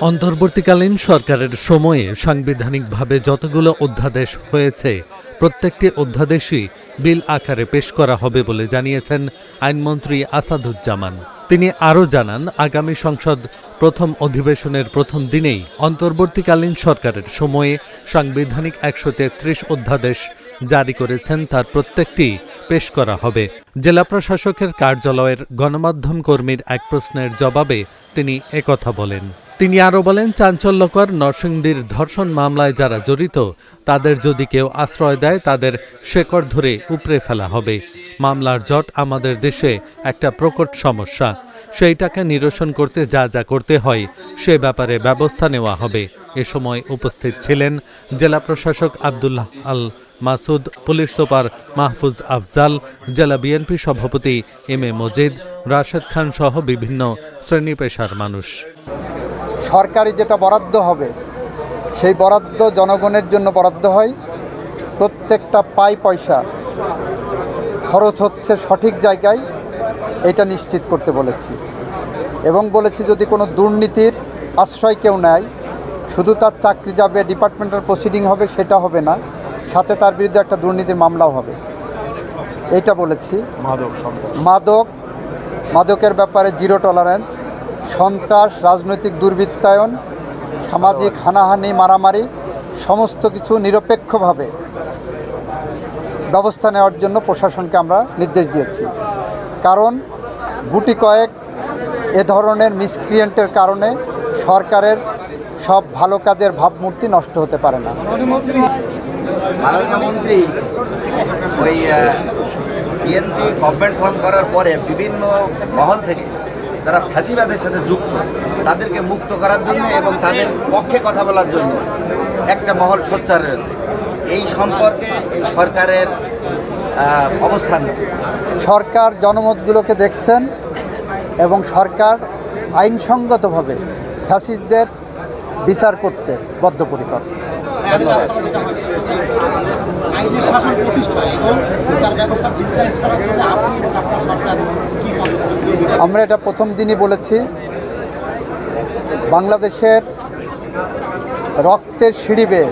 অন্তর্বর্তীকালীন সরকারের সময়ে সাংবিধানিকভাবে যতগুলো অধ্যাদেশ হয়েছে প্রত্যেকটি অধ্যাদেশই বিল আকারে পেশ করা হবে বলে জানিয়েছেন আইনমন্ত্রী আসাদুজ্জামান। তিনি আরও জানান, আগামী সংসদ প্রথম অধিবেশনের প্রথম দিনেই অন্তর্বর্তীকালীন সরকারের সময়ে সাংবিধানিক ১৩৩ অধ্যাদেশ জারি করেছেন, তার প্রত্যেকটি পেশ করা হবে। জেলা প্রশাসকের কার্যালয়ের গণমাধ্যম কর্মীর এক প্রশ্নের জবাবে তিনি একথা বলেন। তিনি আরও বলেন, চাঞ্চল্যকর নরসিংদীর ধর্ষণ মামলায় যারা জড়িত তাদের যদি কেউ আশ্রয় দেয় তাদের শেকড় ধরে উপড়ে ফেলা হবে। মামলার জট আমাদের দেশে একটা প্রকট সমস্যা, সেইটাকে নিরসন করতে যা যা করতে হয় সে ব্যাপারে ব্যবস্থা নেওয়া হবে। এ সময় উপস্থিত ছিলেন জেলা প্রশাসক আব্দুল্লাহ আল মাসুদ, পুলিশ সুপার মাহফুজ আফজাল, জেলা বিএনপি সভাপতি এম এ মজিদ, রাশেদ খান সহ বিভিন্ন শ্রেণী পেশার মানুষ। সরকারি যেটা বরাদ্দ হবে সেই বরাদ্দ জনগণের জন্য বরাদ্দ হয়, প্রত্যেকটা পয়সা খরচ হচ্ছে সঠিক জায়গায়, এটা নিশ্চিত করতে বলেছি। এবং বলেছি যদি কোনো দুর্নীতির আশ্রয় কেউ নেয়, শুধু তার চাকরি যাবে, ডিপার্টমেন্টাল প্রসিডিং হবে সেটা হবে না, সাথে তার বিরুদ্ধে একটা দুর্নীতির মামলাও হবে, এটা বলেছি। মাদকের ব্যাপারে জিরো টলারেন্স, সন্ত্রাস, রাজনৈতিক দুর্বৃত্তায়ন, সামাজিক হানাহানি, মারামারি সমস্ত কিছু নিরপেক্ষভাবে ব্যবস্থা নেওয়ার জন্য প্রশাসনকে আমরা নির্দেশ দিয়েছি। কারণ গুটি কয়েক এ ধরনের মিসক্রিয়েন্টের কারণে সরকারের সব ভালো কাজের ভাবমূর্তি নষ্ট হতে পারে না। মন্ত্রী ওই বিএনপি গভর্নমেন্ট ফর্ম করার পরে বিভিন্ন মহল থেকে যারা ফাঁসিবাদের সাথে যুক্ত তাদেরকে মুক্ত করার জন্য এবং তাদের পক্ষে কথা বলার জন্য একটা মহল সোচ্চার রয়েছে। এই সম্পর্কে এই সরকারের অবস্থান। সরকার জনমতগুলোকে দেখছেন এবং সরকার আইনসঙ্গতভাবে ফ্যাসিস্টদের বিচার করতে বদ্ধপরিকর। আমরা এটা প্রথম দিনই বলেছি, বাংলাদেশের রক্তের সিঁড়ি বেয়ে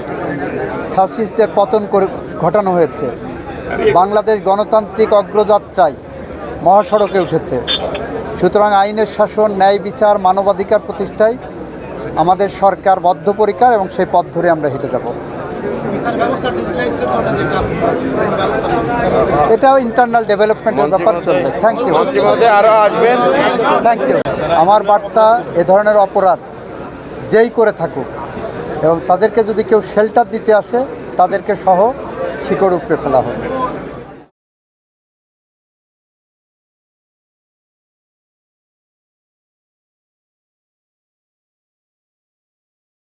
ফ্যাসিস্টদের পতন ঘটানো হয়েছে। বাংলাদেশ গণতান্ত্রিক অগ্রযাত্রায় মহাসড়কে উঠেছে। সুতরাং আইনের শাসন, ন্যায় বিচার, মানবাধিকার প্রতিষ্ঠায় আমাদের সরকার বদ্ধপরিকর এবং সেই পথ ধরে আমরা হেঁটে যাব। এটাও ইন্টারনাল ডেভেলপমেন্টের ব্যাপার চলবে। Thank you. Thank you. আমার বার্তা, এ ধরনের অপরাধ যেই করে থাকুক এবং তাদেরকে যদি কেউ শেল্টার দিতে আসে তাদেরকে সহ শিকড় উপড়ে ফেলা হবে।